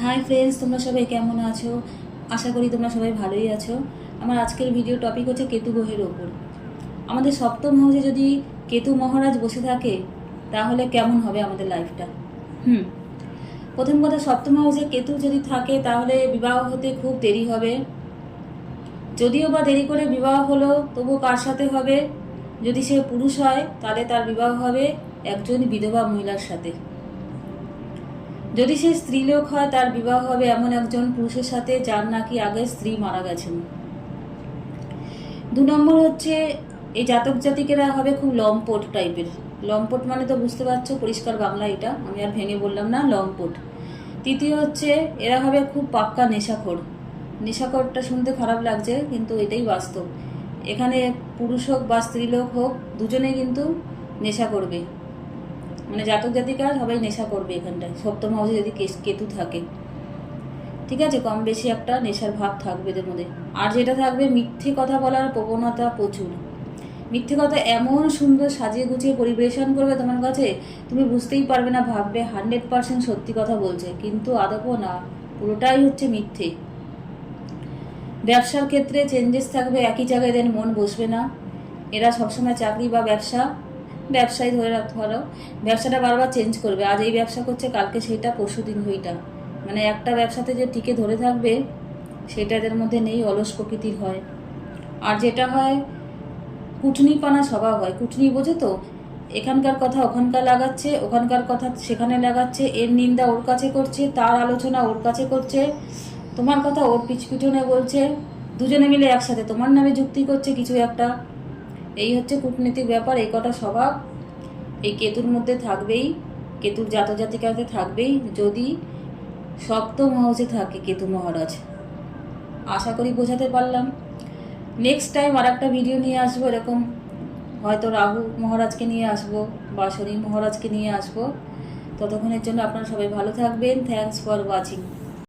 Hi friends, তোমরা সবাই কেমন আছো? আশা করি তোমরা সবাই ভালোই আছো। আমার আজকের ভিডিও টপিক হচ্ছে কেতু গ্রহের ওপর। আমাদের সপ্তম হাউসে যদি কেতু মহারাজ বসে থাকে তাহলে কেমন হবে আমাদের লাইফটা। প্রথম কথা, সপ্তম হাউসে কেতু যদি থাকে তাহলে বিবাহ হতে খুব দেরি হবে। যদিও বা দেরি করে বিবাহ হলো তবু কার সাথে হবে? যদি সে পুরুষ হয় তাহলে তার বিবাহ হবে একজন বিধবা মহিলার সাথে। যদি সে স্ত্রীলোক হয় তার বিবাহ হবে এমন একজন পুরুষের সাথে যার নাকি আগে স্ত্রী মারা গেছেন। 2 নম্বর হচ্ছে এই জাতক জাতিকেরা হবে খুব লম্পট টাইপের। লম্পট মানে তো বুঝতে পারছো, পরিষ্কার বাংলা, এটা আমি আর ভেঙে বললাম না, লম্পট। তৃতীয় হচ্ছে এরা হবে খুব পাক্কা নেশাখোর। নেশাখোরটা শুনতে খারাপ লাগছে কিন্তু এটাই বাস্তব। এখানে পুরুষ হোক বা স্ত্রীলোক হোক দুজনেই কিন্তু নেশা করবে, মানে জাতক জাতিকা সবাই নেশা করবে এখানটায় সপ্তম হাউসে যদি কেতু থাকে। ঠিক আছে, কম বেশি একটা নেশার ভাব থাকবে এদের মধ্যে। আর যেটা থাকবে, মিথ্যে কথা বলার প্রবণতা প্রচুর। মিথ্যে কথা এমন সুন্দর সাজিয়ে গুছিয়ে পরিবেশন করবে তোমার কাছে, তুমি বুঝতেই পারবে না, ভাববে 100% সত্যি কথা বলছে, কিন্তু আদপও না, পুরোটাই হচ্ছে মিথ্যে। ব্যবসার ক্ষেত্রে চেঞ্জেস থাকবে, একই জায়গায় এদের মন বসবে না। এরা সবসময় চাকরি বা ব্যবসায় ধরে রাখতে পারো, ব্যবসাটা বারবার চেঞ্জ করবে। আজ এই ব্যবসা করছে, কালকে সেইটা, পরশুদিন ওইটা, মানে একটা ব্যবসাতে যে টিকে ধরে থাকবে সেটা এদের মধ্যে নেই, অলস প্রকৃতির হয়। আর যেটা হয়, কুটনিপানা স্বভাব হয়। কুটনি বোঝো তো, এখানকার কথা ওখানকার লাগাচ্ছে, ওখানকার কথা সেখানে লাগাচ্ছে, এর নিন্দা ওর কাছে করছে, তার আলোচনা ওর কাছে করছে, তোমার কথা ওর পিছনে বলছে, দুজনে মিলে একসাথে তোমার নামে যুক্তি করছে কিছু একটা। এই হচ্ছে কূটনীতিক ব্যাপার। এই কটা স্বভাব এই কেতুর মধ্যে থাকবেই, কেতুর জাতজাতিকাতে থাকবেই যদি সপ্তম হাউসে থাকে কেতু মহারাজ। আশা করি বোঝাতে পারলাম। নেক্সট টাইম আর একটা ভিডিও নিয়ে আসবো এরকম, হয়তো রাহু মহারাজকে নিয়ে আসবো বা শনি মহারাজকে নিয়ে আসবো। ততক্ষণের জন্য আপনারা সবাই ভালো থাকবেন। Thanks for watching.